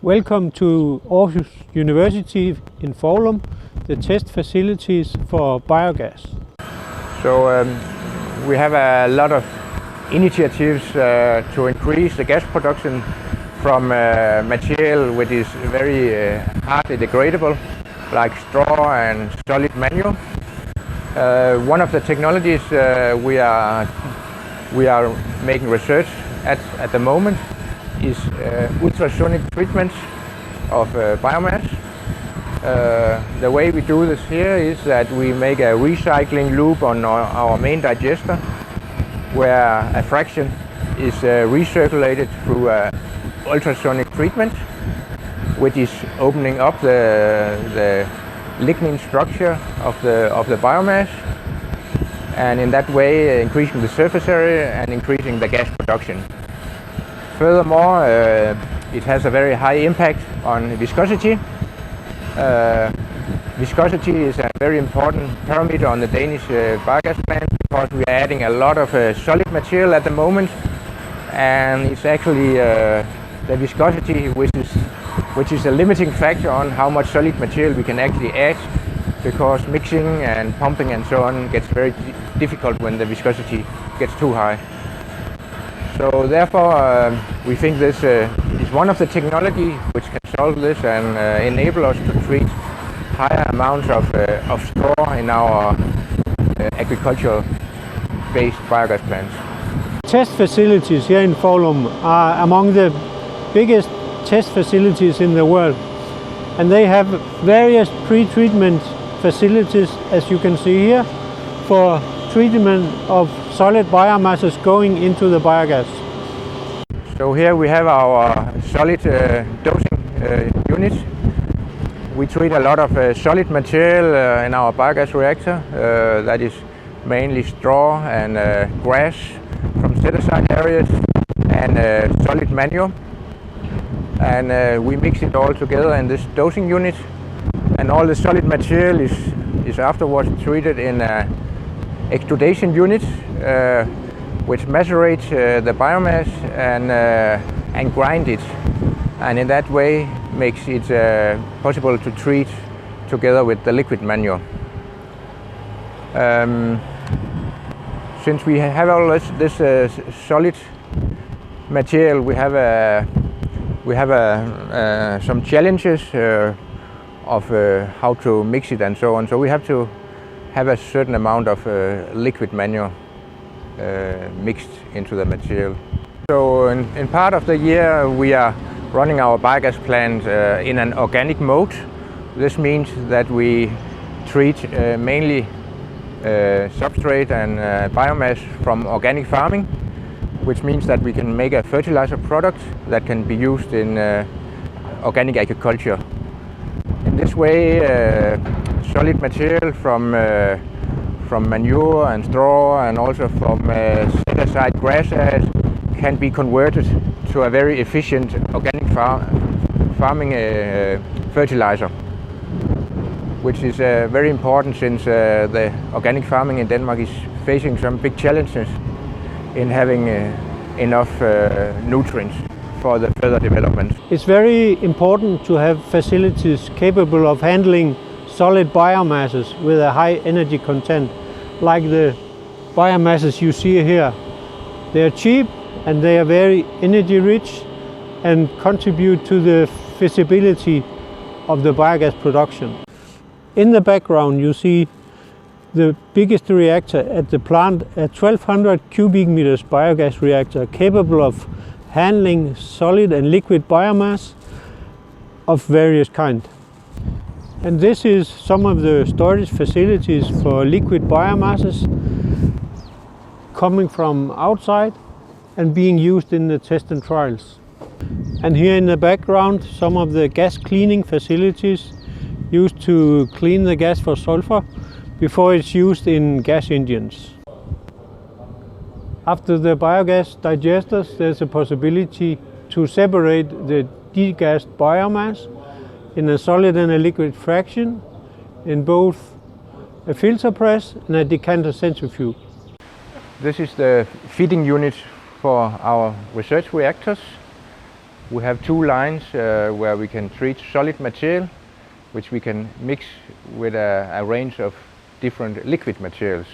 Welcome to Aarhus University in Foulum, the test facilities for biogas. So we have a lot of initiatives to increase the gas production from material which is very hardly degradable, like straw and solid manure. One of the technologies we are making research at the moment is ultrasonic treatment of biomass. The way we do this here is that we make a recycling loop on our main digester, where a fraction is recirculated through ultrasonic treatment, which is opening up the lignin structure of the biomass, and in that way increasing the surface area and increasing the gas production. Furthermore, it has a very high impact on viscosity. Viscosity is a very important parameter on the Danish biogas plant because we are adding a lot of solid material at the moment, and it's actually the viscosity which is a limiting factor on how much solid material we can actually add, because mixing and pumping and so on gets very difficult when the viscosity gets too high. So therefore we think this is one of the technology which can solve this and enable us to treat higher amounts of straw in our agricultural based biogas plants. Test facilities here in Foulum are among the biggest test facilities in the world, and they have various pre-treatment facilities, as you can see here, for treatment of solid biomasses going into the biogas. So here we have our solid dosing unit. We treat a lot of solid material in our biogas reactor, that is mainly straw and grass from set-aside areas and solid manure. And we mix it all together in this dosing unit, and all the solid material is afterwards treated in extrudation unit, which macerates the biomass and grind it, and in that way makes it possible to treat together with the liquid manure. Since we have all this solid material, we have some challenges of how to mix it and so on. So we have to have a certain amount of liquid manure mixed into the material. So in part of the year we are running our biogas plant in an organic mode. This means that we treat mainly substrate and biomass from organic farming, which means that we can make a fertilizer product that can be used in organic agriculture. In this way, solid material from manure and straw and also from set-aside grass ash can be converted to a very efficient organic farming fertilizer, which is very important since the organic farming in Denmark is facing some big challenges in having enough nutrients for the further development. It's very important to have facilities capable of handling solid biomasses with a high energy content, like the biomasses you see here. They are cheap and they are very energy rich and contribute to the feasibility of the biogas production. In the background you see the biggest reactor at the plant, a 1200 cubic meters biogas reactor capable of handling solid and liquid biomass of various kinds. And this is some of the storage facilities for liquid biomasses coming from outside and being used in the test and trials. And here in the background, some of the gas cleaning facilities used to clean the gas for sulfur before it's used in gas engines. After the biogas digesters, there's a possibility to separate the degassed biomass in a solid and a liquid fraction in both a filter press and a decanter centrifuge. This is the feeding unit for our research reactors. We have two lines where we can treat solid material, which we can mix with a range of different liquid materials.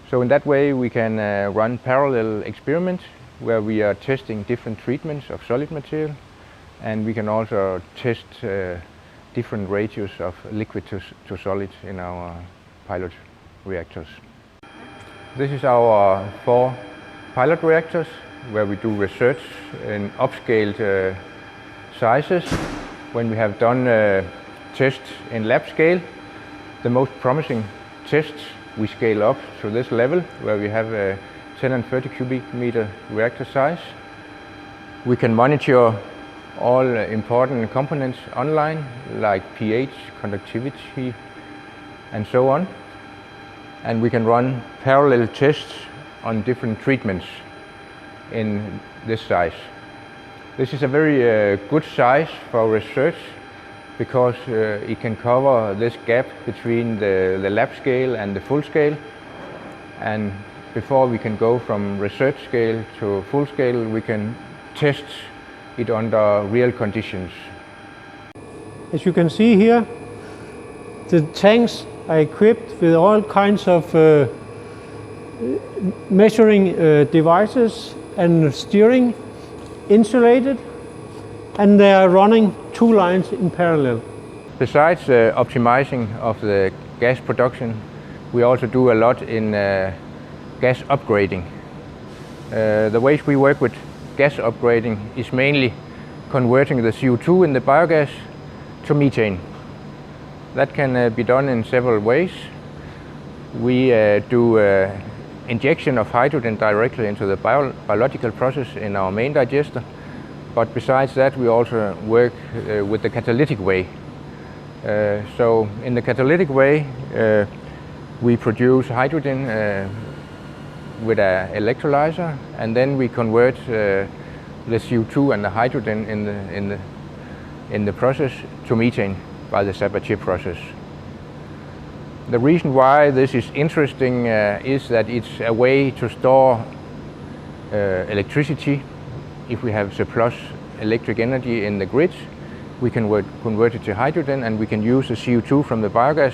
So in that way we can run parallel experiments where we are testing different treatments of solid material, and we can also test different ratios of liquid to solid in our pilot reactors. This is our 4 pilot reactors where we do research in upscaled sizes. When we have done tests in lab scale, the most promising tests we scale up to this level where we have a 10 and 30 cubic meter reactor size. We can monitor all important components online like pH, conductivity and so on. And we can run parallel tests on different treatments in this size. This is a very good size for research because it can cover this gap between the lab scale and the full scale. And before we can go from research scale to full scale, we can test it under real conditions. As you can see here, the tanks are equipped with all kinds of measuring devices and steering, insulated, and they are running 2 lines in parallel. Besides optimizing of the gas production, we also do a lot in gas upgrading. The ways we work with gas upgrading is mainly converting the CO2 in the biogas to methane. That can be done in several ways. We do injection of hydrogen directly into the biological process in our main digester. But besides that, we also work with the catalytic way. So in the catalytic way, we produce hydrogen with an electrolyzer, and then we convert the CO2 and the hydrogen in the process to methane by the Sabatier process. The reason why this is interesting is that it's a way to store electricity. If we have surplus electric energy in the grid, we can convert it to hydrogen, and we can use the CO2 from the biogas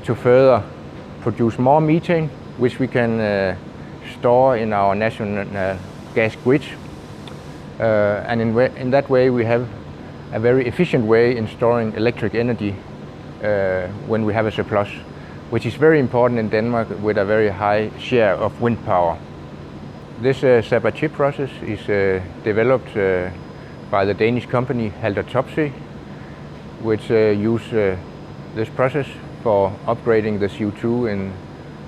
to further produce more methane, which we can store in our national gas grid. And in that way we have a very efficient way in storing electric energy when we have a surplus, which is very important in Denmark with a very high share of wind power. This Sabatier process is developed by the Danish company Haldor Topsøe, which use this process for upgrading the CO2 in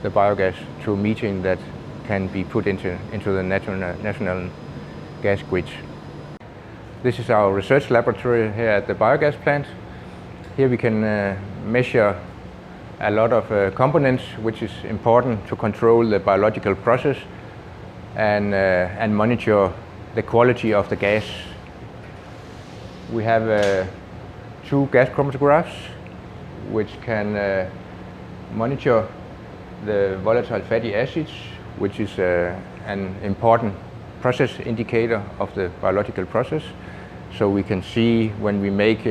the biogas to methane that can be put into the national gas grid. This is our research laboratory here at the biogas plant. Here we can measure a lot of components which is important to control the biological process and monitor the quality of the gas. We have 2 gas chromatographs which can monitor the volatile fatty acids, which is an important process indicator of the biological process. So we can see when we make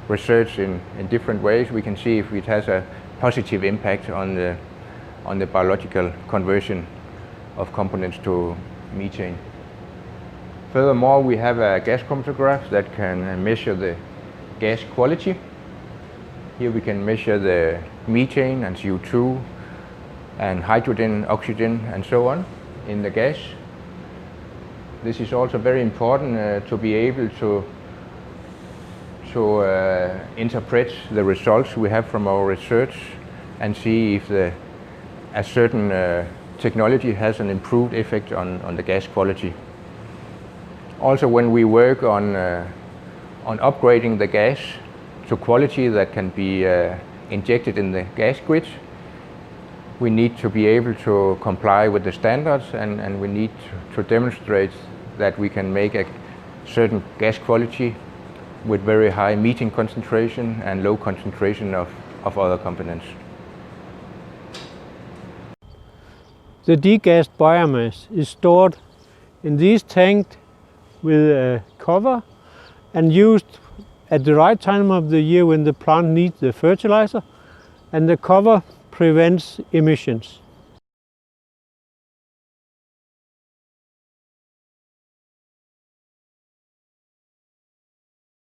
research in different ways, we can see if it has a positive impact on the biological conversion of components to methane. Furthermore, we have a gas chromatograph that can measure the gas quality. Here we can measure the methane and CO2 and hydrogen, oxygen and so on in the gas. This is also very important to be able to interpret the results we have from our research and see if a certain technology has an improved effect on the gas quality. Also, when we work on upgrading the gas to quality that can be injected in the gas grid, we need to be able to comply with the standards, and we need to demonstrate that we can make a certain gas quality with very high methane concentration and low concentration of other components. The degassed biomass is stored in these tanks with a cover and used at the right time of the year when the plant needs the fertilizer, and the cover prevents emissions.